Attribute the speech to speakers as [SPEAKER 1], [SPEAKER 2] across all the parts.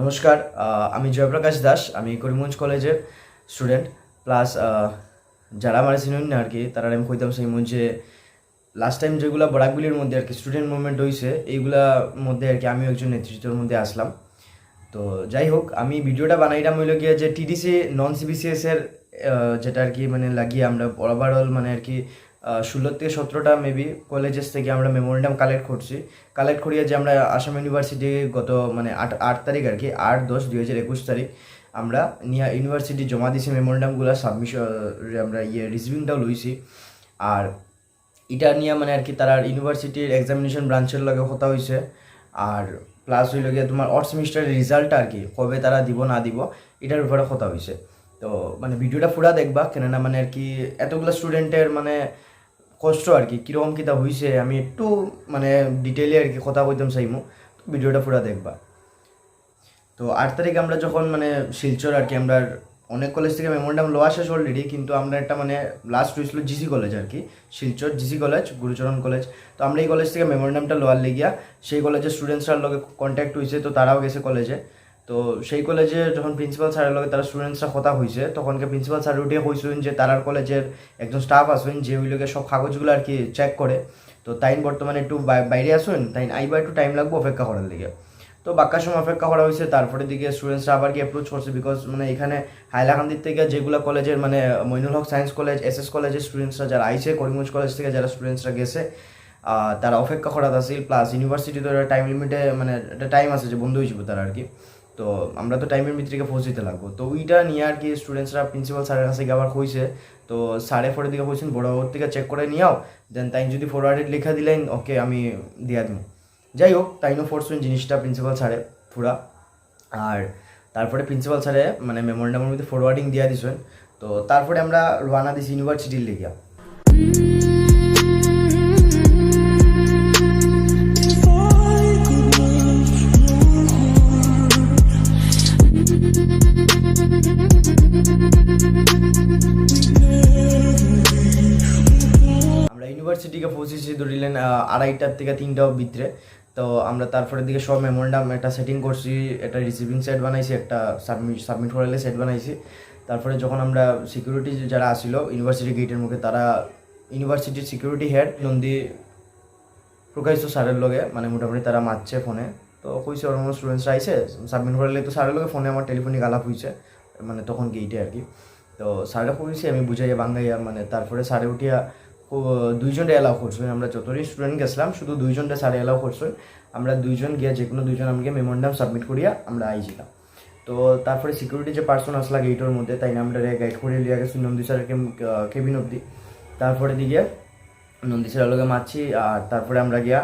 [SPEAKER 1] নমস্কার। আমি জয়প্রকাশ দাস। আমি করিমগঞ্জ কলেজের স্টুডেন্ট প্লাস যারা আমার চিনুন না আর কি তারা আমি কইতাম সেই যে লাস্ট টাইম যেগুলো বরাকবিলির মধ্যে আর কি স্টুডেন্ট মুভমেন্ট হয়েছে এইগুলার মধ্যে আর কি আমিও একজন নেতৃত্বের মধ্যে আসলাম। তো যাই হোক, আমি ভিডিওটা বানাইলাম হইল গিয়ে যে টিডিসি নন সিবিসিএস এর যেটা আর কি মানে লাগিয়ে আমরা ওভারঅল মানে আর কি 16 থেকে 17টা মেবি কলেজেস থেকে আমরা মেমোরেন্ডাম কালেক্ট করিয়ে যে আমরা আসাম ইউনিভার্সিটি গত মানে 8 তারিখ আর কি 8-10-2021 আমরা নিয়ে ইউনিভার্সিটি জমা দিয়েছি মেমোরেন্ডামগুলো সাবমিশন আমরা রিসিভিংটাও লইছি। আর এটা নিয়ে মানে আর কি তারা ইউনিভার্সিটির এক্সামিনেশন ব্রাঞ্চের লগে কথা হয়েছে। আর প্লাস হইল গিয়ে তোমার অর্থ সেমিস্টারের রেজাল্টটা আর কি কবে তারা দিব না দিব এটার উপরে কথা হয়েছে। তো মানে ভিডিওটা পুরা দেখবা, কেননা মানে আর কি এতগুলো স্টুডেন্টের মানে কষ্ট আর কি কীরকম কিতা হয়েছে আমি একটু মানে ডিটেইলে আর কি কথা কইতাম চাইমু। তো ভিডিওটা পুরা দেখবা। তো 8 তারিখ আমরা যখন মানে শিলচর আর কি আমরা অনেক কলেজ থেকে মেমোরেন্ডাম লওয়া শেষ অলরেডি, কিন্তু আমরা একটা মানে লাস্ট হয়েছিল জিসি কলেজ আর কি, শিলচর জিসি কলেজ, গুরুচরণ কলেজ। তো আমরা এই কলেজ থেকে মেমোরেন্ডামটা লোয়ার লেগিয়া সেই কলেজের স্টুডেন্টসরার লগে কন্ট্যাক্ট হয়েছে, তো তারাও গেছে কলেজে। তো সেই কলেজে যখন প্রিন্সিপাল স্যারের লগে তারা স্টুডেন্টসরা কথা হয়েছে তখনকে প্রিন্সিপাল স্যার উঠে কইসেন যে তারার কলেজের একজন স্টাফ আসবেন যে ওই লোকের সব কাগজগুলো আর কি চেক করে। তো তাইন বর্তমানে একটু বাইরে আসুন, তাই আইবা একটু টাইম লাগবে অপেক্ষা করার লেগে। তো বাক্কার সময় অপেক্ষা করা হয়েছে। তারপরে দিকে স্টুডেন্টসরা আবার কি অ্যাপ্রোচ করছে, বিকজ মানে এখানে হাইলাকান্দির থেকে যেগুলো কলেজের মানে Moinul Haque science college, SS কলেজের স্টুডেন্টসরা যারা আইছে, করিমগঞ্জ কলেজ থেকে যারা স্টুডেন্টসরা গেছে তারা অপেক্ষা করা আছিল। প্লাস ইউনিভার্সিটি তো একটা টাইম লিমিটে মানে একটা টাইম আছে যে বন্ধ হয়ে যাবে তারা আর কি। তো আমরা তো টাইমের ভিতরে পৌঁছতে লাগবো। তো ওইটা নিয়ে আর কি স্টুডেন্টসরা প্রিন্সিপাল স্যারের কাছে আবার কইছে। তো সাড়ে পরের দিকে বলছেন বড় থেকে চেক করে নিয়ে আও, দেন তাই যদি ফরওয়ার্ডেড লেখা দিলেন ওকে আমি দিয়া দিব। যাই হোক, তাইনও ফোর্সুন জিনিসটা প্রিন্সিপাল স্যারে পুরা। আর তারপরে প্রিন্সিপাল স্যারে মানে মেমোরেন্ডামের মধ্যে ফরওয়ার্ডিং দিয়া দিছেন। তো তারপরে আমরা রওনা দিছি ইউনিভার্সিটির লেগিয়া। আমরা ইউনিভার্সিটিকে পৌঁছেছি ধরিলেন 2:30 থেকে 3টার ভিতরে। তো আমরা তারপরের দিকে সব মেমোরেন্ডাম একটা সেটিং করছি, একটা রিসিভিং সেট বানাইছি, একটা সাবমিট করালে সেট বানাইছি। তারপরে যখন আমরা সিকিউরিটি যারা আসিল ইউনিভার্সিটি গেটের মুখে, তারা ইউনিভার্সিটির সিকিউরিটি হেড নন্দী প্রকাশিত স্যারের লগে মানে মোটামুটি তারা মারছে ফোনে। তো কইছে ওর মতো স্টুডেন্টসরা আইসে সাবমিট করালে, তো স্যারের লগে ফোনে আমার টেলিফোনিক আলাপ হয়েছে মানে তখন গেইটে আর কি। তো স্যারে কইছে আমি বুঝাইয়া বাঙ্গাইয়া মানে তারপরে স্যারে উঠিয়া দুইজনটা অ্যালাউ করছেন। আমরা যতই স্টুডেন্ট গেছিলাম শুধু দুইজনটা স্যারে অ্যালাউ করছেন। আমরা দুইজন গিয়া যে কোনো দুইজন আমাকে মেমোরেন্ডাম সাবমিট করিয়া আমরা আইছিলাম। তো তারপরে সিকিউরিটি যে পার্সন আসলা গেটের মধ্যে তাই আমরা গাইড করে লিয়া গেছি নন্দী স্যারের কেবিন অবধি। তারপরে দিকে নন্দী স্যারের লগে মারছি। আর তারপরে আমরা গিয়া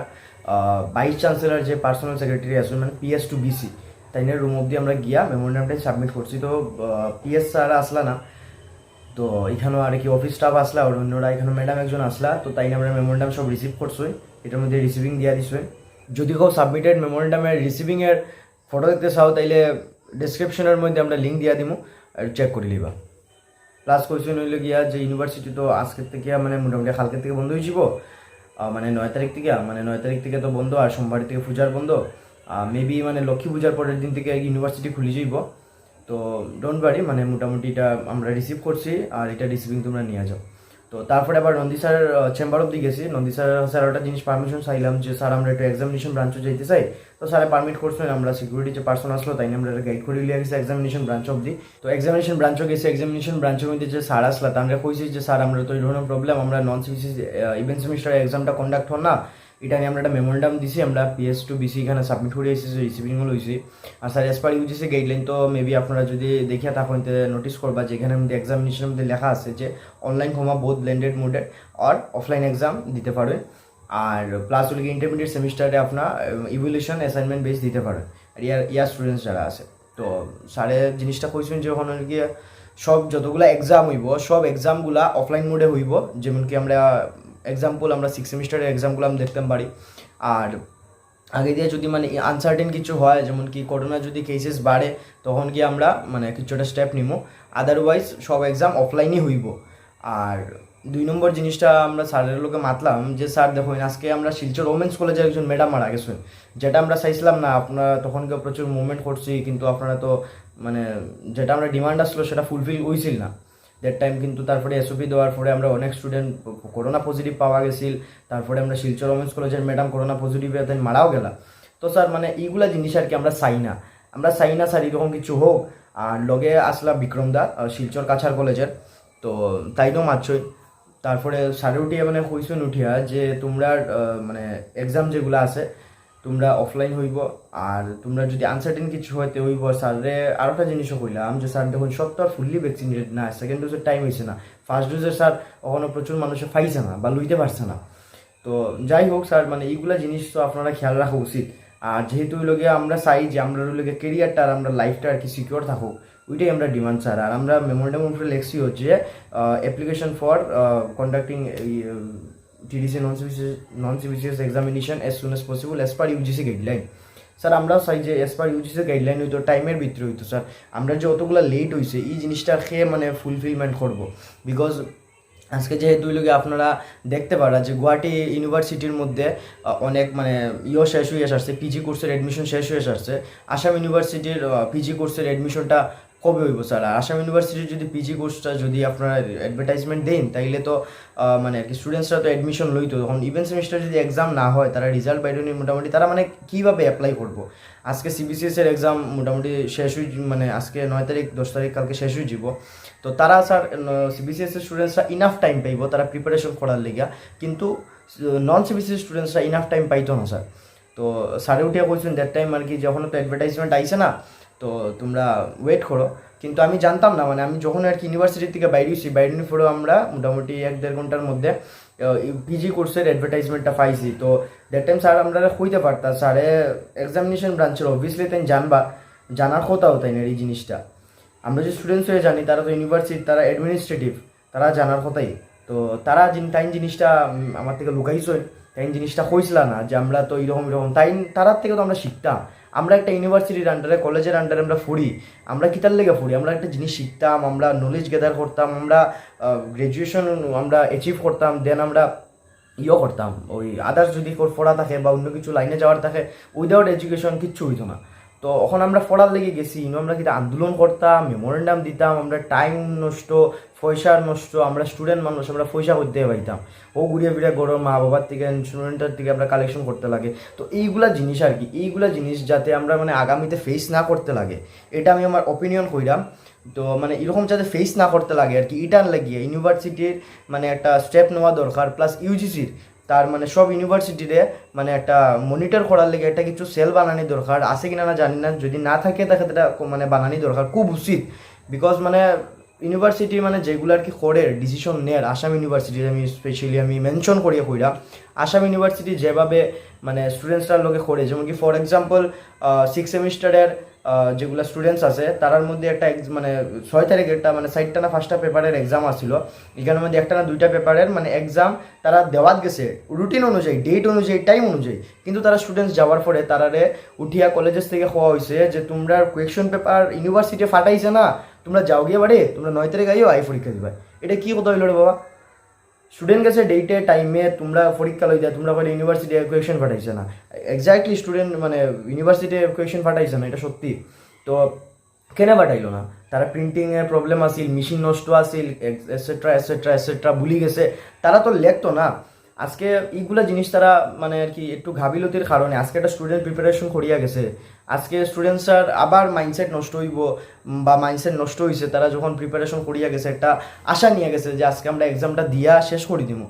[SPEAKER 1] ভাইস চ্যান্সেলর যে পার্সোনাল সেক্রেটারি আসুন মানে পিএস টু বিসি তাইনের রুম অবধি আমরা গিয়া মেমোরেন্ডামটাই সাবমিট করছি। তো পিএস স্যার আসলা না, তো এখানেও আর কি অফিস স্টাফ আসলা, আর অন্যরা এখানে ম্যাডাম একজন আসলা। তো তাই আমরা মেমোরেন্ডাম সব রিসিভ করছি, এটার মধ্যে রিসিভিং দিয়া দিছে। যদি কেউ সাবমিটেড মেমোরেন্ডামের রিসিভিংয়ের ফটো দেখতে চাও তাইলে ডিসক্রিপশনের মধ্যে আমরা লিঙ্ক দিয়া দিব, আর চেক করে লিবা। প্লাস কোয়েশ্চেন হইলে গিয়া যে ইউনিভার্সিটি তো আজকের থেকে মানে মোটামুটি কালকের থেকে বন্ধ হয়ে যাব, মানে 9 তারিখ থেকে তো বন্ধ, আর সোমবার থেকে পূজার বন্ধ। মেবি মানে লক্ষ্মী পূজার পরের দিন থেকে ইউনিভার্সিটি খুলে যাইব। তো ডোন্ট ওয়ারি, মানে মোটামুটি এটা আমরা রিসিভ করছি আর এটা রিসিভিং তোমরা নিয়ে যাও। তো তারপরে আবার নন্দী স্যার চেম্বার অব্দি গেছি। নন্দী স্যার একটা জিনিস পারমিশন চাইলাম যে স্যার আমরা একটু এক্সামিনেশন ব্রাঞ্চও যেতে চাই। তো স্যারে পারমিট করছেন। আমরা সিকিউরিটি যে পার্সন আসলো তাই আমরা গাইড করে লিয়ে গেছি এক্সামিনেশন ব্রাঞ্চ অব্দি। তো এক্সামিনেশন ব্রাঞ্চও গেছি। এক্সামিনেশন ব্রাঞ্চের মধ্যে যে স্যার আসলা তা আমরা কইছি যে স্যার আমরা তো এই ধরনের প্রবলেম, আমরা নন সিবিসি ইভেন্ট সেমিস্টার এক্সামটা কন্ডাক্ট হন না, এটা নিয়ে আমরা একটা মেমোরেন্ডাম দিছি, আমরা পিএস টু বিসি এখানে সাবমিট করে এসেছি, রিসিভিংও লইছি। আর স্যার এস পার ইউজিসি গাইডলাইন তো মেবি আপনারা যদি দেখিয়া তখন নোটিস করবা যে এখানে মধ্যে এক্সামিনেশনের মধ্যে লেখা আছে যে অনলাইন ক্ষমা বোথ ব্লেন্ডেড মোডে আর অফলাইন এক্সাম দিতে পারে। আর প্লাস হলে ইন্টারমিডিয়েট সেমিস্টারে আপনার ইভ্যালুয়েশন অ্যাসাইনমেন্ট বেস দিতে পারে আর ইয়ার স্টুডেন্টস যারা আছে। তো স্যারে জিনিসটা কইছেন যে ওখানে গিয়ে সব যতগুলো এক্সাম হইব সব এক্সামগুলা অফলাইন মোডে হইব, যেমন কি আমরা এক্সাম্পল আমরা 6 সেমিস্টারের এক্সামগুলো আমি দেখতে পারি। আর আগে দিয়ে যদি মানে আনসার্টেন কিছু হয়, যেমন কি করোনা যদি কেসেস বাড়ে তখন কি আমরা মানে কিছু একটা স্টেপ নিব, আদারওয়াইজ সব এক্সাম অফলাইনই হইব। আর দুই নম্বর জিনিসটা আমরা স্যারের লোকে মাতলাম যে স্যার দেখুন আজকে আমরা শিলচর ওমেন্স কলেজের একজন ম্যাডাম মারা গেছেন, যেটা আমরা চাইছিলাম না। আপনারা তখন প্রচুর মুভমেন্ট করছি, কিন্তু আপনারা তো মানে যেটা আমরা ডিমান্ড আসলো সেটা ফুলফিল হয়েছিল না দ্যাট টাইম। কিন্তু তারপরে এসওপি দেওয়ার পরে আমরা অনেক স্টুডেন্ট করোনা পজিটিভ পাওয়া গেছিল। তারপরে আমরা শিলচর ওমেন্স কলেজের ম্যাডাম করোনা পজিটিভ মারাও গেলা। তো স্যার মানে এইগুলা জিনিস আর কি আমরা চাই না, স্যার এরকম কিছু হোক। আর লগে আসলা বিক্রম দা শিলচর কাছার কলেজের, তো তাইও মারছই। তারপরে সাড়ে উঠিয়া মানে কইসুন উঠিয়া যে তোমরা মানে এক্সাম যেগুলো আছে তোমরা অফলাইন হইব, আর তোমরা যদি আনসার্টেন কিছু হইতে হইব। স্যারে আরও একটা জিনিসও কইলাম যে স্যার দেখুন সব তো আর ফুললি ভ্যাকসিনেটেড না, সেকেন্ড ডোজের টাইম হয়েছে না, ফার্স্ট ডোজের স্যার কখনো প্রচুর মানুষে পাইছে না বা লইতে পারছে না। তো যাই হোক স্যার মানে এইগুলা জিনিস তো আপনারা খেয়াল রাখা উচিত। আর যেহেতু ওই লগে আমরা চাই যে আমরা ওই লগে কেরিয়ারটা আর আমরা লাইফটা আর কি সিকিওর থাকুক, ওইটাই আমরা ডিমান্ড স্যার। আর আমরা মেমোরেন্ডাম উপরে লেখছি হচ্ছে application for conducting TDC non CBCS examination as soon as possible as per UGC guideline. Sir আমরাও চাই যে অ্যাজ পার ইউজিসি গাইডলাইন হইতো, টাইমের ভিতরে হইতো স্যার। আমরা যে অতগুলো লেট হয়েছে এই জিনিসটা খেয়ে মানে ফুলফিলমেন্ট করবো। বিকজ আজকে যেহেতু লোকে আপনারা দেখতে পারা যে গুয়াহাটি ইউনিভার্সিটির মধ্যে অনেক মানে শেষ হয়ে আসছে, পিজি কোর্সের অ্যাডমিশন শেষ হয়ে আসছে। আসাম ইউনিভার্সিটির পিজি কোর্সের অ্যাডমিশনটা কবে হইব স্যার? আর আসাম ইউনিভার্সিটির যদি পিজি কোর্সটা যদি আপনারা অ্যাডভার্টাইজমেন্ট দেন তাইলে তো মানে আর কি স্টুডেন্টসরা তো অ্যাডমিশন লইতো। তখন ইভেন সেমিস্টার যদি এক্সাম না হয়, তারা রেজাল্ট বাইরে নিয়ে মোটামুটি তারা মানে কীভাবে অ্যাপ্লাই করবো? আজকে সিবিসিএসের এক্সাম মোটামুটি শেষ হয়ে মানে আজকে 9 তারিখ 10 তারিখ কালকে শেষ হয়ে যাব। তো তারা স্যার সিবিসিএসের স্টুডেন্টসরা ইনাফ টাইম পাইব তারা প্রিপারেশন করার লেগা, কিন্তু নন সিবিসিএস স্টুডেন্টসরা ইনাফ টাইম পাইতো না স্যার। তো স্যারে উঠিয়া বলছেন দ্যাট টাইম আর কি যখন তো অ্যাডভার্টাইজমেন্ট আইসে না, তো তোমরা ওয়েট করো। কিন্তু আমি জানতাম না, মানে আমি যখন আর কি ইউনিভার্সিটির থেকে বাইরে হয়েছি, বাইরে পরেও আমরা মোটামুটি 1-1.5 ঘন্টার মধ্যে পিজি কোর্সের অ্যাডভার্টাইজমেন্টটা পাইছি। তো দ্যাট টাইম স্যার আমরা কইতে পারতাম, স্যারে এক্সামিনেশন ব্রাঞ্চের অবভিয়াসলি তাই জানার কথাও তাই না এই জিনিসটা। আমরা যে স্টুডেন্টস হয়ে জানি, তারা তো ইউনিভার্সিটি, তারা অ্যাডমিনিস্ট্রেটিভ, তারা জানার কথাই। তো তারা তাই জিনিসটা আমার থেকে লুকাইছই, তাই জিনিসটা কইছিল না যে আমরা তো এরকম তারার থেকে তো আমরা শিখতাম। আমরা একটা ইউনিভার্সিটির আন্ডারে, কলেজের আন্ডারে আমরা ফুরি, আমরা কিতার লেগে ফুরি? আমরা একটা জিনিস শিখতাম, আমরা নলেজ গেদার করতাম, আমরা গ্র্যাজুয়েশন আমরা অ্যাচিভ করতাম, দেন আমরা করতাম। ওই আদার্স যদি পড়া থাকে বা অন্য কিছু লাইনে যাওয়ার থাকে, উইদাউট এডুকেশন কিচ্ছু হইতো না। তো এখন আমরা পড়ার লেগে গেছি, আমরা কিন্তু আন্দোলন করতাম, মেমোরেন্ডাম দিতাম, আমরা টাইম নষ্ট, পয়সার নষ্ট, আমরা স্টুডেন্ট মানুষ, আমরা পয়সা করতে পাইতাম। ও ঘুরিয়ে ফিরে গরম মা বাবার থেকে স্টুডেন্টের থেকে আমরা কালেকশন করতে লাগে। তো এইগুলা জিনিস আর কি, এইগুলা জিনিস যাতে আমরা মানে আগামীতে ফেস না করতে লাগে, এটা আমি আমার অপিনিয়ন কইরাম। তো মানে এরকম যাতে ফেস না করতে লাগে আর কি, ইটার লাগিয়ে ইউনিভার্সিটির মানে একটা স্টেপ নেওয়া দরকার। প্লাস ইউজিসির তার মানে সব ইউনিভার্সিটিতে মানে একটা মনিটর করার লেগে একটা কিছু সেল বানানি দরকার, আছে কিনা না জানি না, যদি না থাকে তাকে এটা মানে বানানি দরকার, খুব উচিত। বিকজ মানে ইউনিভার্সিটি মানে যেগুলো আর কি করে ডিসিশন নেয়, আসাম ইউনিভার্সিটির আমি স্পেশালি আমি মেনশন করিয়া কইরা, আসাম ইউনিভার্সিটি যেভাবে মানে স্টুডেন্টসরার লোকে করে, যেমন কি ফর এক্সাম্পল 6 সেমিস্টারের যেগুলো স্টুডেন্টস আছে তার মধ্যে একটা মানে 6 তারিখে একটা মানে 4টা না 5টা পেপারের এক্সাম আসছিল, এখানের মধ্যে একটা না 2টা পেপারের মানে এক্সাম তারা দেওয়াত গেছে রুটিন অনুযায়ী, ডেট অনুযায়ী, টাইম অনুযায়ী। কিন্তু তারা স্টুডেন্টস যাওয়ার পরে তারারে উঠিয়া কলেজেস থেকে হওয়া হয়েছে যে তোমরা কোয়েকশন পেপার ইউনিভার্সিটি ফাটাইছে না, তোমরা যাও গিয়ে বাড়ি, তোমরা 9 তারিখ আইও আই পরীক্ষা দিবা। এটা কি কথা হইল রে বাবা? স্টুডেন্ট গেছে ডেটে টাইমে, তোমরা পরীক্ষা লই দেয়, তোমরা বলে ইউনিভার্সিটি কোয়েকশন ফাটাইছে না। এক্স্যাক্টলি স্টুডেন্ট মানে ইউনিভার্সিটি কোয়েকশন ফাটাইছে না, এটা সত্যি। তো কেন ফাটাইলো না? তারা প্রিন্টিংয়ের প্রবলেম আসিল, মেশিন নষ্ট আসিল, এটসেট্রা এটসেট্রা এটসেট্রা ভুলি গেছে, তারা তো লেখতো না। আজকে এইগুলা জিনিস তারা মানে আর কি একটু ঘাবিলতির কারণে আজকে একটা স্টুডেন্ট প্রিপারেশন করিয়া গেছে, আজকে স্টুডেন্টসরা আবার মাইন্ডসেট নষ্ট হইব বা মাইন্ডসেট নষ্ট হয়েছে। তারা যখন প্রিপারেশন করিয়া গেছে একটা আশা নিয়ে গেছে যে আজকে আমরা এক্সামটা দিয়া শেষ করে দিব।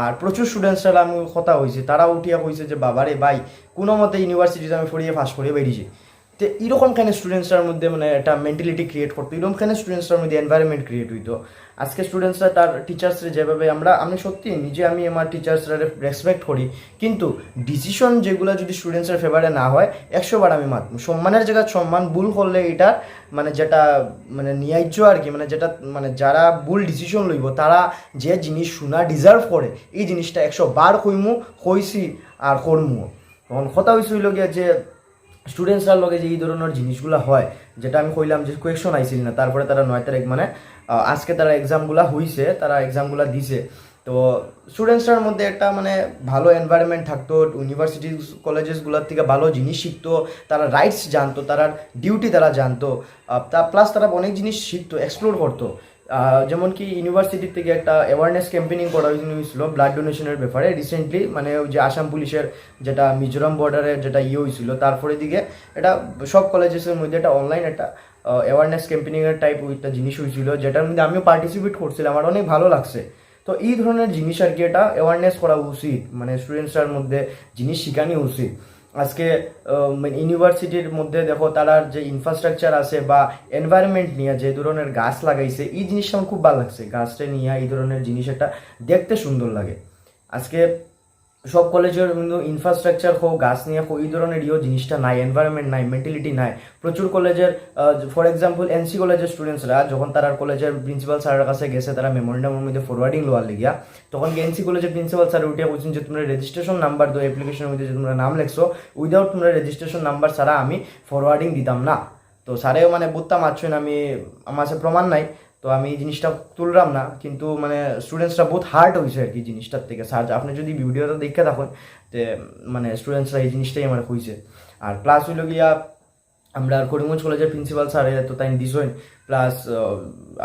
[SPEAKER 1] আর প্রচুর স্টুডেন্টসরা আমি কথা হয়েছে, তারা উঠিয়া কইছে যে বাবারে ভাই কোনো মতে ইউনিভার্সিটিতে আমি পড়িয়ে পাস করিয়ে বেরিয়েছি। তো এরকম কেন স্টুডেন্টসরার মধ্যে মানে একটা মেন্টালিটি ক্রিয়েট করতো, এরকম কেন স্টুডেন্টসরার মধ্যে এনভায়রনমেন্ট ক্রিয়েট হইতো। আজকে স্টুডেন্টসরা তার টিচার্সরা যেভাবে আমি সত্যি নিজে আমি আমার টিচার্সরা রেসপেক্ট করি, কিন্তু ডিসিশন যেগুলো যদি স্টুডেন্টসের ফেভারে না হয় 100 বার আমি মাতব। সম্মানের জায়গায় সম্মান, ভুল করলে এটা মানে যেটা মানে ন্যায্য আর কি, মানে যেটা মানে যারা ভুল ডিসিশন লইব তারা যে জিনিস শোনা ডিজার্ভ করে, এই জিনিসটা 100 বার কইমু, কইছি আর করমু। তখন কথা হয়েছিল গিয়া যে স্টুডেন্টসরার লগে যে এই ধরনের জিনিসগুলো হয়, যেটা আমি কইলাম যে কোয়েকশন আইছিল না, তারপরে তারা 9 তারিখ মানে আজকে তারা এক্সামগুলো হইছে, তারা এক্সামগুলো দিছে। তো স্টুডেন্টসরার মধ্যে একটা মানে ভালো এনভায়রনমেন্ট থাকতো, ইউনিভার্সিটি কলেজেসগুলোর থেকে ভালো জিনিস শিখতো, তারা রাইটস জানতো, তারা ডিউটি তারা জানতো, প্লাস তারা অনেক জিনিস শিখতো, এক্সপ্লোর করতো। যেমন কি ইউনিভার্সিটি থেকে একটা অ্যাওয়ারনেস ক্যাম্পেনিং করা হয়েছিল ব্লাড ডোনেশনের ব্যাপারে রিসেন্টলি, মানে ওই যে আসাম পুলিশের যেটা মিজোরাম বর্ডারে যেটা হয়েছিল, তারপরে দিকে এটা সব কলেজেসের মধ্যে একটা অনলাইন একটা অ্যাওয়ারনেস ক্যাম্পেনিংয়ের টাইপ একটা জিনিস হয়েছিল, যেটার মধ্যে আমিও পার্টিসিপেট করছিলাম, আমার অনেক ভালো লাগছে। তো এই ধরনের জিনিস আর কি এটা অ্যাওয়ারনেস করা উচিত, মানে স্টুডেন্টসটার মধ্যে জিনিস শেখানো উচিত। আজকে ইউনিভার্সিটির মধ্যে দেখো তারা যে ইনফ্রাস্ট্রাকচার আছে বা এনভায়রনমেন্ট নিয়ে যে ধরনের গাছ লাগাইছে, এই জিনিসটা আমার খুব ভালো লাগছে। গাছটা নিয়ে এই ধরনের জিনিস একটা দেখতে সুন্দর লাগে। আজকে সব কলেজের কিন্তু ইনফ্রাস্ট্রাকচার হোক, গাছ নিয়ে হোক, এই ধরনের জিনিসটা নাই, এনভায়রনমেন্ট নাই, মেন্টালিটি নাই। প্রচুর কলেজের ফর এক্সাম্পল এনসি কলেজের স্টুডেন্টসরা যখন তারা কলেজের প্রিন্সিপাল স্যারের কাছে গেছে, তারা মেমোরেন্ডামের মধ্যে ফরওয়ার্ডিং লোয়ার লিগিয়া, তখন এনসি কলেজের প্রিন্সিপাল স্যার উঠে বলছেন যে তোমরা রেজিস্ট্রেশন নাম্বার দো, অ্যাপ্লিকেশনের মধ্যে যে তোমরা নাম লেখছো, উইদাউট তোমরা রেজিস্ট্রেশন নাম্বার ছাড়া আমি ফরওয়ার্ডিং দিতাম না। তো স্যারেও মানে বুঝতাম আছেন আমি, আমার কাছে প্রমাণ নাই, তো আমি এই জিনিসটা তুললাম না, কিন্তু মানে স্টুডেন্টসরা বহুত হার্ড হয়েছে আর কি জিনিসটার থেকে। স্যার আপনি যদি ভিডিওটা দেখে থাকুন, তে মানে স্টুডেন্টসরা এই জিনিসটাই আমার হয়েছে। আর প্লাস হইল গিয়া আমরা করিমগঞ্জ কলেজের প্রিন্সিপাল স্যারে তো তাই দিছইন, প্লাস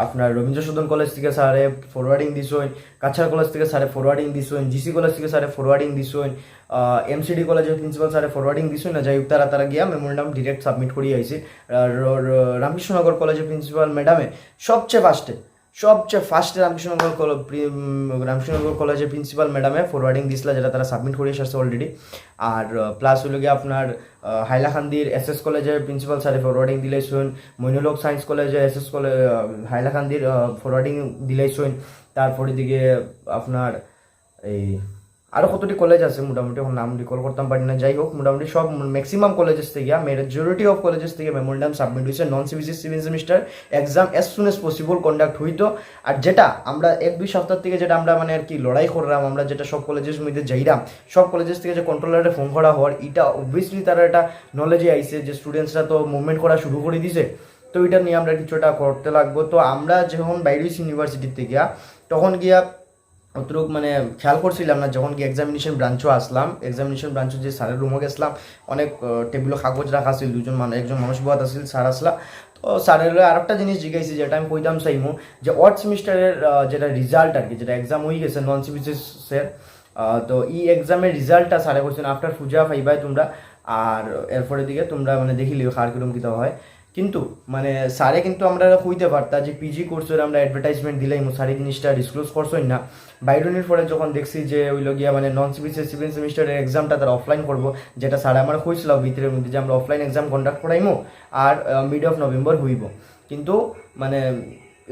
[SPEAKER 1] আপনার রবীন্দ্র সদন কলেজ থেকে স্যারে ফরওয়ার্ডিং দিছইন, কাছাড় কলেজ থেকে স্যারে ফরওয়ার্ডিং দিছইন, জিসি কলেজ থেকে স্যারে ফরওয়ার্ডিং দিছইন, এমসিডি কলেজের প্রিন্সিপাল স্যারে ফরওয়ার্ডিং দিছইন না, যাই হোক তারা গিয়া মেমোরেন্ডাম ডিরেক্ট সাবমিট করিয়ে আইছে। রামকৃষ্ণনগর কলেজের প্রিন্সিপাল ম্যাডামে সবচেয়ে ফার্স্টে রামকৃষ্ণনগর কলেজের প্রিন্সিপাল ম্যাডামে ফরওয়ার্ডিং দিছিল, যেটা তারা সাবমিট করে এসেছে অলরেডি। আর প্লাস হলো গিয়ে আপনার হাইলাকান্দির এসএস কলেজের প্রিন্সিপাল স্যারে ফরওয়ার্ডিং দিলেছেন, মইনুল সায়েন্স কলেজের এসএস কলেজ হাইলাকান্দির ফরওয়ার্ডিং দিলেছেন। তারপরে দিকে আপনার এই আরও কতটি কলেজ আছে, মোটামুটি এখন নাম রিকল করতাম পারি না। যাই হোক, মোটামুটি সব ম্যাক্সিমাম কলেজেস থেকে, মেজরিটি অফ কলেজেস থেকে মেমোরেন্ডাম সাবমিট হয়েছে। Non CBC second semester exam as soon as possible conduct হইতো। আর যেটা আমরা 1-2 সপ্তাহ থেকে যেটা আমরা মানে আর কি লড়াই করলাম, আমরা যেটা সব কলেজের মধ্যে যাইলাম, সব কলেজেস থেকে যে কন্ট্রোলারে ফোন করা হওয়ার, এটা অবভিয়াসলি তারা একটা নলেজে আইছে যে স্টুডেন্টসরা তো মুভমেন্ট করা শুরু করে দিছে, তো এটা নিয়ে আমরা কিছুটা করতে লাগবো। তো আমরা যখন বাইরে হয়েছি ইউনিভার্সিটির থেকে, তখন গিয়া অতটুক মানে খেয়াল করছিলাম না। যখন কি এক্সামিনেশন ব্রাঞ্চও আসলাম, এক্সামিনেশন ব্রাঞ্চে যে স্যারের রুমে গেছিলাম, অনেক টেবিলও কাগজ রাখা ছিল, একজন মানুষ বাদ আসছিল, স্যার আসলা। তো স্যারের আর একটা জিনিস জিজ্ঞাসি, যেটা আমি কইতাম চাইমু, যে ওয়ার্ড সেমিস্টারের যেটা রেজাল্ট আর কি, যেটা এক্সাম হয়ে গেছে নন সিবিসিএসের, তো এই এক্সামের রেজাল্টটা স্যারে বলছেন আফটার পূজা পাইবাই তোমরা, আর এরপরে দিকে তোমরা মানে দেখি লিও কার কিরম কিতা হয়। কিন্তু মানে স্যারে কিন্তু আমরা কইতে পারতা যে পিজি কোর্সের আমরা অ্যাডভার্টাইজমেন্ট দিলাই, স্যার এই জিনিসটা ডিসক্লোজ করছোই না। বাইরনের পরে যখন দেখছি যে ওই লগিয়া মানে নন সিবিসিএস সেকেন্ড সেমিস্টারের এক্সামটা তারা অফলাইন করবো, যেটা স্যার আমার কইছিল ভিতরের মধ্যে যে আমরা অফলাইন এক্সাম কন্ডাক্ট করাইমো আর মিড অফ নভেম্বর হইব, কিন্তু মানে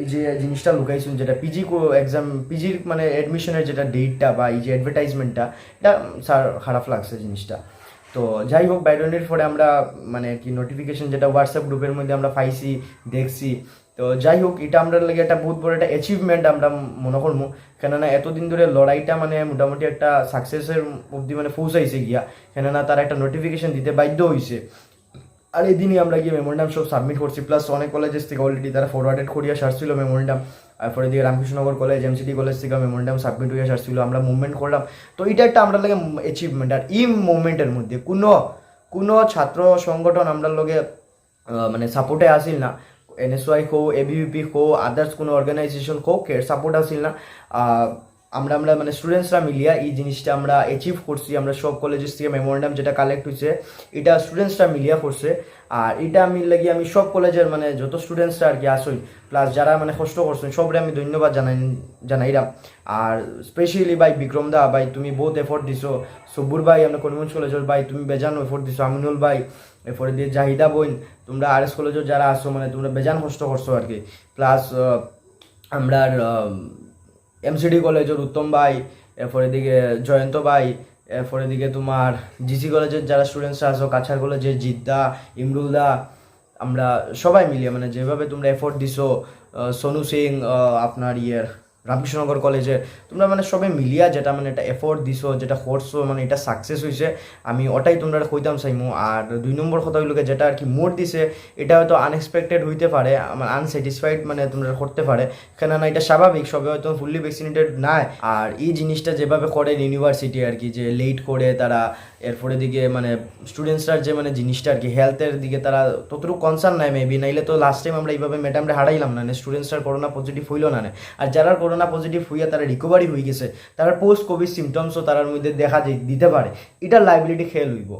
[SPEAKER 1] এই যে জিনিসটা লুকাইছেন, যেটা পিজি এক্সাম পিজির মানে অ্যাডমিশনের যেটা ডেটটা বা এই যে অ্যাডভার্টাইজমেন্টটা, এটা স্যার খারাপ লাগছে জিনিসটা। তো যাই হোক, বাইরনের পরে আমরা মানে কি নোটিফিকেশন যেটা হোয়াটসঅ্যাপ গ্রুপের মধ্যে আমরা পাইছি, দেখছি। তো যাই হোক, এটা আমরা লাগে একটা বহুত বড় একটা অ্যাচিভমেন্ট আমরা মনে করবো, কেননা এতদিন ধরে লড়াইটা মানে মোটামুটি একটা সাকসেসের অবধি মানে পৌঁছাইছে গিয়া, কেননা তারা একটা নোটিফিকেশন দিতে বাধ্য হয়েছে। আর এই দিনই আমরা গিয়ে মেমোরেন্ডাম সব সাবমিট করছি, প্লাস অনেক কলেজেস থেকে অলরেডি তারা ফরওয়ার্ডেড করিয়া সারছিল মেমোরেন্ডাম। তারপরে দিকে রামকৃষ্ণনগর কলেজ, এমসিডি কলেজ থেকে মেমোরেন্ডাম সাবমিট হয়ে সারছিল, আমরা মুভমেন্ট করলাম। তো এটা একটা আমরা লাগে অ্যাচিভমেন্ট। আর এই মুভমেন্টের মধ্যে কোনো ছাত্র সংগঠন আমরা লগে মানে সাপোর্টে আসিল না, এনএসওয়াই হো, এবিভিপি হো, আদার্স কোনো অর্গানাইজেশন হোক, এর সাপোর্ট আসিল না। আমরা মানে স্টুডেন্টসরা মিলিয়া এই জিনিসটা আমরা অ্যাচিভ করছি। আমরা সব কলেজেস থেকে মেমোরেন্ডাম যেটা কালেক্ট হয়েছে, এটা স্টুডেন্টসরা মিলিয়া করছে। আর এটা আমি লাগি আমি সব কলেজের মানে যত স্টুডেন্টসরা আর কি আসই, প্লাস যারা মানে কষ্ট করছেন, সবরে আমি ধন্যবাদ জানাইলাম। আর স্পেশালি ভাই বিক্রম দা, ভাই তুমি বহুত এফোর্ট দিছো। সব্বুর ভাই, আমরা করিমগঞ্জ কলেজের ভাই, তুমি বেজান এফোর্ট দিছো। আমিনুল ভাই, এরপরে দিয়ে জাহিদা বোন, তোমরা আরএস কলেজের যারা আসো, মানে তোমরা বেজান কষ্ট করছো আর কি। প্লাস আমরা এমসিডি কলেজের উত্তম ভাই, এরপরে দিকে জয়ন্ত ভাই, এরপরে দিকে তোমার জিসি কলেজের যারা স্টুডেন্টসরা আসো, কাছাড় কলেজের জিদ্দা, ইমরুলদা, আমরা সবাই মিলিয়ে মানে যেভাবে তোমরা এফোর্ট দিছো, সোনু সিং, আপনার রামকৃষ্ণনগর কলেজে, তোমরা মানে সবে মিলিয়া যেটা মানে এটা এফোর্ট দিছো, যেটা করছো, মানে এটা সাকসেস হয়েছে, আমি ওটাই তোমরা কইতাম চাইমু। আর 2 নম্বর কথা হইল যেটা আর কি মোট দিছে, এটা হয়তো আনএক্সপেক্টেড হইতে পারে, আমার আনস্যাটিসফাইড মানে তোমরা করতে পারে, কেননা এটা স্বাভাবিক, সবে হয়তো ফুললি ভ্যাকসিনেটেড নাই। আর এই জিনিসটা যেভাবে করে ইউনিভার্সিটি আর কি, যে লেট করে তারা, এরপরে দিকে মানে স্টুডেন্টসরার যে মানে জিনিসটা আর কি হেলথের দিকে তারা ততটুকু কনসার্ন নাই মেবি, নাইলে তো লাস্ট টাইম আমরা এইভাবে ম্যাডামরে হারাইলাম না, স্টুডেন্টসরার করোনা পজিটিভ হইল না। আর যারা করোনা পজিটিভ হইয়া তারা রিকভারি হয়ে গেছে, তারা পোস্ট কোভিড সিমটমসও তার মধ্যে দেখা দিতে পারে, এটার লাইবিলিটি খেয়াল হইব।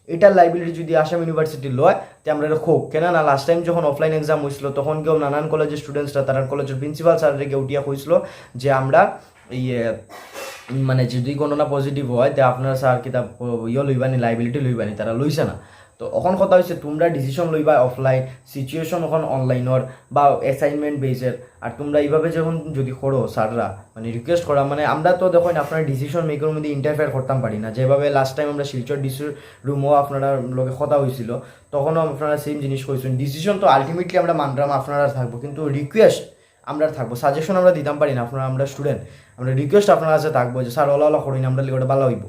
[SPEAKER 1] এটার লাইবিলিটি যদি আসাম ইউনিভার্সিটি লয়, তো আমরা এটা খোক কেন না, লাস্ট টাইম যখন অফলাইন এক্সাম হয়েছিল তখন কেউ নানান কলেজের স্টুডেন্টসরা তার কলেজের প্রিন্সিপাল স্যারকে কেউ উঠিয়া হয়েছিল যে আমরা ইয়ে মানে যদি করোনা পজিটিভ হয় তো আপনারা স্যার কিতাব লইবানি, লাইবিলিটি লইবানি, তারা লইছে না। তো এখন কথা হচ্ছে তোমরা ডিসিশন লইবা অফলাইন, সিচুয়েশন এখন অনলাইনের বা অ্যাসাইনমেন্ট বেসের, আর তোমরা এইভাবে যখন যদি করো স্যাররা মানে রিকোয়েস্ট করা, মানে আমরা তো দেখুন আপনার ডিসিশন মেকারের মধ্যে ইন্টারফেয়ার করতাম পারি না, যেভাবে লাস্ট টাইম আমরা শিলচর ডিসি রুমও আপনারা লোকে কথা হয়েছিল, তখনও আপনারা সেম জিনিস করেছেন। ডিসিশন তো আলটিমেটলি আমরা মানলাম আপনারা থাকবো, কিন্তু রিকোয়েস্ট আমরা থাকবো, সাজেশন আমরা দিতাম পারি না, আপনারা আমরা স্টুডেন্ট, আমরা রিকোয়েস্ট আপনার কাছে থাকবো যে স্যার ওলা করি না, আমরা লিগে ওটা ভালো হইব।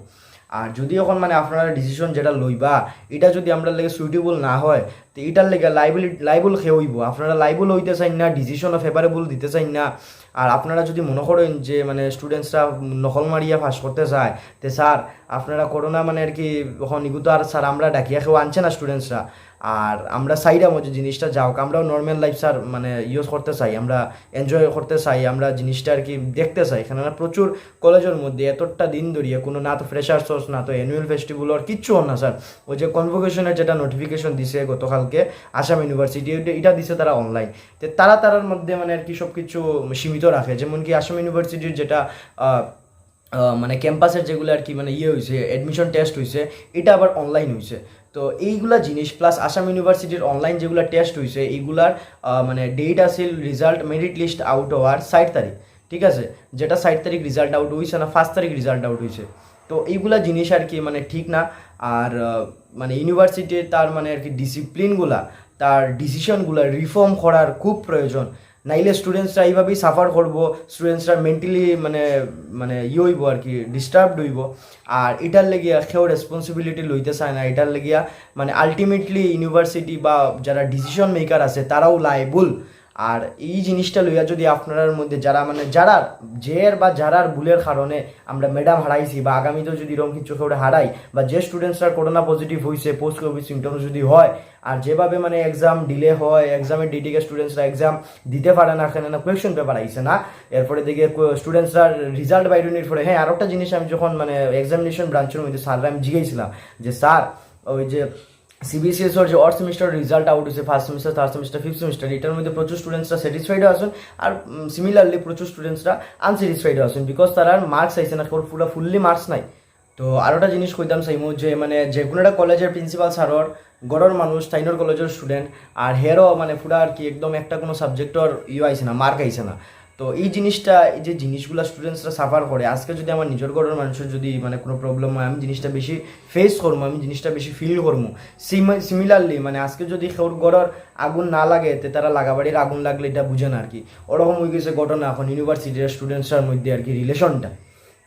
[SPEAKER 1] আর যদি এখন মানে আপনারা ডিসিশন যেটা লইবা এটা যদি আমরা লেগে সুইটেবল না হয়, তো এটার লেগে লাইবল খেয়ে হইব, আপনারা লাইবল হইতে চাই না, ডিসিশনও ফেভারেবল দিতে চাই না। আর আপনারা যদি মনে করেন যে মানে স্টুডেন্টসরা নকল মারিয়া পাস করতে চায়, তো স্যার আপনারা করোনা মানে আর কি এখন ইগুতো আর স্যার আমরা ডাকিয়া কেউ আনছে না স্টুডেন্টসরা, আর আমরা চাইরা মধ্যে জিনিসটা যাওক, আমরাও নর্মাল লাইফ স্যার মানে ইউজ করতে চাই, আমরা এনজয় করতে চাই, আমরা জিনিসটা আর কি দেখতে চাই। এখানে প্রচুর কলেজের মধ্যে এতটা দিন ধরিয়ে কোনো না তো ফ্রেশার সোর্স, না তো অ্যানুয়াল ফেস্টিভ্যাল, আর কিচ্ছু না স্যার। ওই যে কনভোকেশনের যেটা নোটিফিকেশন দিছে গতকালকে আসাম ইউনিভার্সিটি, এটা দিছে তারা অনলাইন, তো তারার মধ্যে মানে আর কি সব কিছু সীমিত রাখে, যেমন কি আসাম ইউনিভার্সিটির যেটা মানে ক্যাম্পাসের যেগুলো আর কি মানে হয়েছে অ্যাডমিশন টেস্ট হয়েছে, এটা আবার অনলাইন হয়েছে। তো এইগুলা জিনিস প্লাস আসাম ইউনিভার্সিটির অনলাইন যেগুলো টেস্ট হয়েছে এইগুলার মানে ডেট আসিল রেজাল্ট মেরিট লিস্ট আউট হওয়ার 60 তারিখ, ঠিক আছে, যেটা 60 তারিখ রেজাল্ট আউট হয়েছে না, 1 তারিখ রেজাল্ট আউট হয়েছে। তো এইগুলা জিনিস আর কি মানে ঠিক না। আর মানে ইউনিভার্সিটির তার মানে আর কি ডিসিপ্লিনগুলা, তার ডিসিশনগুলো রিফর্ম করার খুব প্রয়োজন, নাইলে স্টুডেন্টসরা এইভাবেই সাফার করবো, স্টুডেন্টসরা মেন্টালি মানে মানে হইব আর কি, ডিস্টার্বড হইব। আর এটার লেগিয়া কেউ রেসপন্সিবিলিটি লইতে চায় না, এটার লেগিয়া মানে আলটিমেটলি ইউনিভার্সিটি বা যারা ডিসিশন মেকার আছে তারাও লাইবল। আর এই জিনিসটা লইয়া যদি আপনার মধ্যে যারা মানে যারার ভুলের কারণে আমরা ম্যাডাম হারাইছি, বা আগামীতেও যদি এরকম কিছু কেউ হারাই, বা যে স্টুডেন্টসরা করোনা পজিটিভ হয়েছে, পোস্ট কোভিড সিমটমস যদি হয়, আর যেভাবে মানে এক্সাম ডিলে হয়, এক্সামের ডেটিকে স্টুডেন্টসরা এক্সাম দিতে পারে না, কেন না কোয়েশ্চেন পেপার আইছে না, এরপরে দিকে স্টুডেন্টসরা রেজাল্ট বাইরের পরে। হ্যাঁ, আরও একটা জিনিস আমি যখন মানে এক্সামিনেশন ব্রাঞ্চের মধ্যে স্যাররা আমি জিজ্ঞাসিলাম যে স্যার ওই যে সিবিএসইএসর যে অর সেমিস্টার রেজাল্ট আউট হয়েছে, first semester, third semester, fifth semester, এটার মধ্যে প্রচুর স্টুডেন্টসরা স্যাটিসফাইড আছেন, আর সিমিলারলি প্রচুর স্টুডেন্টসরা আনস্যাটিসফাইড আছেন, বিকজ তারা মার্কস আইছে না, ফুললি মার্কস নাই। তো আরও একটা জিনিস কইতাম চাইমু যে মানে যে কোনো একটা কলেজের প্রিন্সিপাল স্যারর গড়ের মানুষ, তাইনর কলেজের স্টুডেন্ট, আর হেরও মানে পুরা আর কি একদম একটা কোনো সাবজেক্টর আইছে না, মার্ক আইছে না। তো এই জিনিসটা, এই যে জিনিসগুলো স্টুডেন্টসরা সাফার করে, আজকে যদি আমার নিজের ঘরের মানুষের যদি মানে কোনো প্রবলেম হয়, আমি জিনিসটা বেশি ফেস করবো, আমি জিনিসটা বেশি ফিল করবো। সিমিলারলি মানে আজকে যদি কেউর ঘরের আগুন না লাগে, তে তারা লাগাবাড়ির আগুন লাগলে এটা বুঝে না আর কি, ওরকম হয়ে গেছে ঘটনা এখন ইউনিভার্সিটির স্টুডেন্টসরার মধ্যে আর কি রিলেশনটা।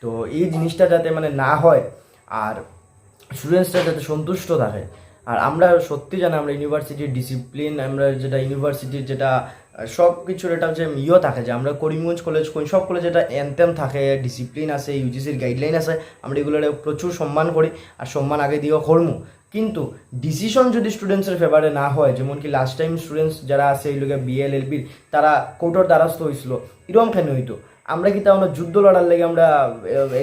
[SPEAKER 1] তো এই জিনিসটা যাতে মানে না হয়, আর স্টুডেন্টসরা যাতে সন্তুষ্ট থাকে। আর আমরা সত্যি জানি আমরা ইউনিভার্সিটির ডিসিপ্লিন, আমরা যেটা ইউনিভার্সিটির যেটা সব কিছুর এটা হচ্ছে থাকে যে আমরা করিমগঞ্জ কলেজ সব কলেজে এটা অ্যান্থেম থাকে, ডিসিপ্লিন আছে, ইউজিসির গাইডলাইন আছে, আমরা এগুলোর প্রচুর সম্মান করি, আর সম্মান আগে দিয়েও করমু। কিন্তু ডিসিশন যদি স্টুডেন্টসের ফেভারে না হয়, যেমন কি লাস্ট টাইম স্টুডেন্টস যারা আছে এই লোকে বিএলএলবির তারা কোর্টের দ্বারস্থ হয়েছিল, এরকম কেন হইতো? আমরা কি তাহলে যুদ্ধ লড়ার লেগে আমরা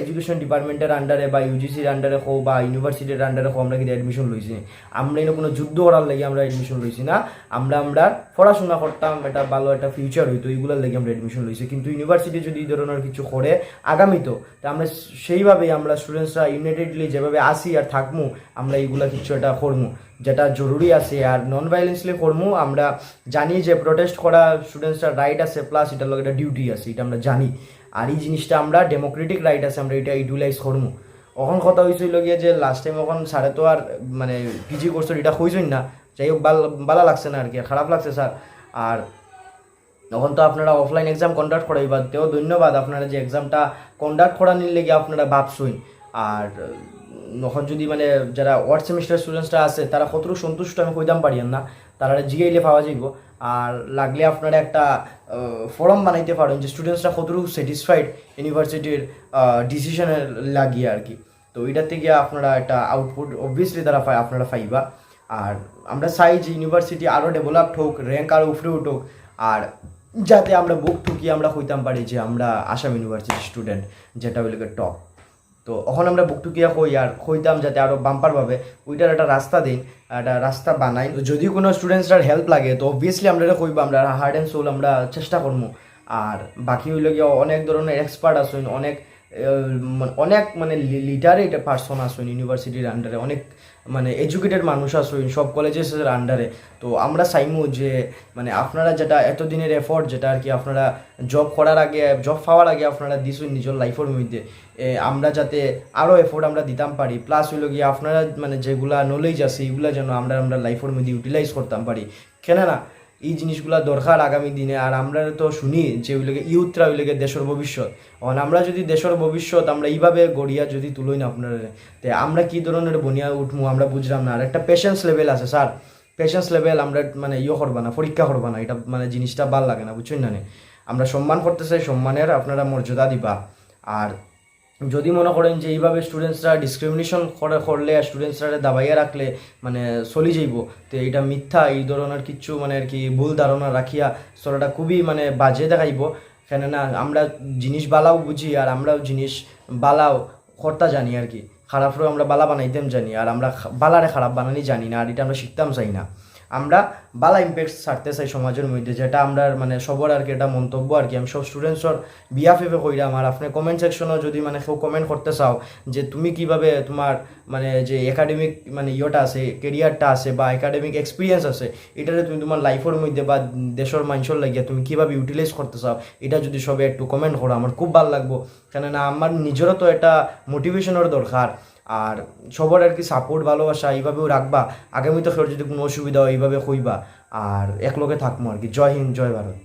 [SPEAKER 1] এডুকেশন ডিপার্টমেন্টের আন্ডারে বা ইউজিসির আন্ডারে হোক বা ইউনিভার্সিটির আন্ডারে হোক আমরা কিন্তু অ্যাডমিশন লইছি? আমরা এনে কোনো যুদ্ধ করার লেগে আমরা অ্যাডমিশন লইছি না, আমরা পড়াশোনা করতাম, এটা ভালো একটা ফিউচার হইতো, এইগুলোর লেগে আমরা অ্যাডমিশন লইছি। কিন্তু ইউনিভার্সিটি যদি এই ধরনের কিছু করে আগামীতেও, তা আমরা সেইভাবেই আমরা স্টুডেন্টসরা ইউনাইটেডলি যেভাবে আসি আর থাকমু, আমরা এইগুলা কিছু এটা করমু যেটা জরুরি আছে, আর নন ভায়োলেন্সলি করমু। আমরা জানি যে প্রোটেস্ট করা স্টুডেন্টসরা রাইট আছে, প্লাস এটার লগে একটা ডিউটি আছে, এটা আমরা জানি। আর এই জিনিসটা আমরা ডেমোক্রেটিক রাইট আছে, আমরা এটা ইউটিলাইজ করমু। এখন কথা হয়েছিল গিয়ে যে লাস্ট টাইম এখন স্যারে তো আর মানে পিজি কোর্সের এটা হয়েছই না, যাই হোক ভালো লাগছে না আর কি, খারাপ লাগছে স্যার। আর তখন তো আপনারা অফলাইন এক্সাম কন্ডাক্ট করাইবা, তেও ধন্যবাদ আপনারা যে এক্সামটা কন্ডাক্ট করা নিলে গিয়ে আপনারা ভাবছুন। আর এখন যদি মানে যারা ওয়ার্ড সেমিস্টার স্টুডেন্টসরা আছে তারা কতটুকু সন্তুষ্ট আমি কইতাম পারিয়েন না, তারা জিগাইলে পাওয়া যাইব। আর লাগলে আপনারা একটা ফর্ম বানাইতে পারেন যে স্টুডেন্টসরা কতটুকু স্যাটিসফাইড ইউনিভার্সিটির ডিসিশনের লাগিয়ে আর কি। তো এটার থেকে আপনারা একটা আউটপুট অবভিয়াসলি তারা আপনারা পাইবা। আর আমরা চাই যে ইউনিভার্সিটি আরও ডেভেলপড হোক, র্যাঙ্ক আরও উপরে উঠুক, আর যাতে আমরা বুক ঠুকিয়ে আমরা কইতাম পারি যে আমরা আসাম ইউনিভার্সিটির স্টুডেন্ট, যেটা হইলে টপ। তো এখন আমরা বুক টুকিয়া কই আর কইতাম যাতে আরও বাম্পারভাবে ওইটার একটা রাস্তা দিন, একটা রাস্তা বানাই। যদি কোনো স্টুডেন্টসটার হেল্প লাগে তো অবভিয়াসলি আমরা কইব, আমরা হার্ড অ্যান্ড সোল আমরা চেষ্টা করবো। আর বাকি হইলে গিয়ে অনেক ধরনের এক্সপার্ট আসুন, অনেক অনেক মানে লিটারেট পার্সন আসুন ইউনিভার্সিটির আন্ডারে, অনেক মানে এডুকেটেড মানুষ আসুন সব কলেজেসের আন্ডারে। তো আমরা চাইমু যে মানে আপনারা যেটা এতদিনের এফোর্ট, যেটা আর কি আপনারা জব করার আগে, জব পাওয়ার আগে আপনারা দিছুন নিজের লাইফের মধ্যে, আমরা যাতে আরও এফোর্ট আমরা দিতাম পারি। প্লাস হইল গিয়ে আপনারা মানে যেগুলা নলেজ আছে এগুলা যেন আমরা লাইফের মধ্যে ইউটিলাইজ করতাম পারি। কেন না এই জিনিসগুলো দরকার আগামী দিনে। আর আমরা তো শুনি যে ওইগুলোকে ইউথরা ওইগুলোকে দেশের ভবিষ্যৎ। এখন আমরা যদি দেশের ভবিষ্যৎ আমরা এইভাবে গড়িয়া যদি তুলই না আপনারা, তো আমরা কী ধরনের বনিয়া উঠবো আমরা বুঝলাম না। আর একটা পেশেন্স লেভেল আছে স্যার, পেশেন্স লেভেল আমরা মানে করবা না, পরীক্ষা করবা না, এটা মানে জিনিসটা ভাল লাগে না, বুঝছেন না। আমরা সম্মান করতে চাই, সম্মানের আপনারা মর্যাদা দিবা। আর যদি মনে করেন যে এইভাবে স্টুডেন্টসরা ডিসক্রিমিনেশন করলে, স্টুডেন্টসরা দাবাইয়া রাখলে মানে চলি যাইব, তো এইটা মিথ্যা, এই ধরনের কিচ্ছু মানে আর কি ভুল ধারণা রাখিয়া চলাটা খুবই মানে বাজে দেখাইব। কেননা আমরা জিনিস বালাও বুঝি, আর আমরাও জিনিস বালাও কর্তা জানি আর কি, খারাপরেও আমরা বালা বানাইতাম জানি, আর আমরা বালারে খারাপ বানানি জানি না, আর এটা আমরা শিখতাম চাই না। আমরা বালা ইম্প্যাক্ট ছাড়তে চাই সমাজের মধ্যে, যেটা আমরা মানে সবার আর কি এটা মন্তব্য আর কি। আমি সব স্টুডেন্টসর বিয়াফেফে কইরাম। আর আপনি কমেন্ট সেকশনও যদি মানে কেউ কমেন্ট করতে চাও যে তুমি কিভাবে তোমার মানে যে একাডেমিক মানে ইয়েটা আছে, কেরিয়ারটা আছে বা একাডেমিক এক্সপিরিয়েন্স আছে, এটাতে তুমি তোমার লাইফের মধ্যে বা দেশের মানুষের লাগিয়ে তুমি কীভাবে ইউটিলাইজ করতে চাও, এটা যদি সবে একটু কমেন্ট করো আমার খুব ভালো লাগবো। কেননা আমার নিজেরও তো এটা মোটিভেশনের দরকার। আর সবার আর কি সাপোর্ট ভালোবাসা এইভাবেও রাখবা। আগামীতে যদি কোনো অসুবিধা হয় এইভাবে কইবা, আর একলগে থাকবো আর কি। জয় হিন্দ, জয় ভারত।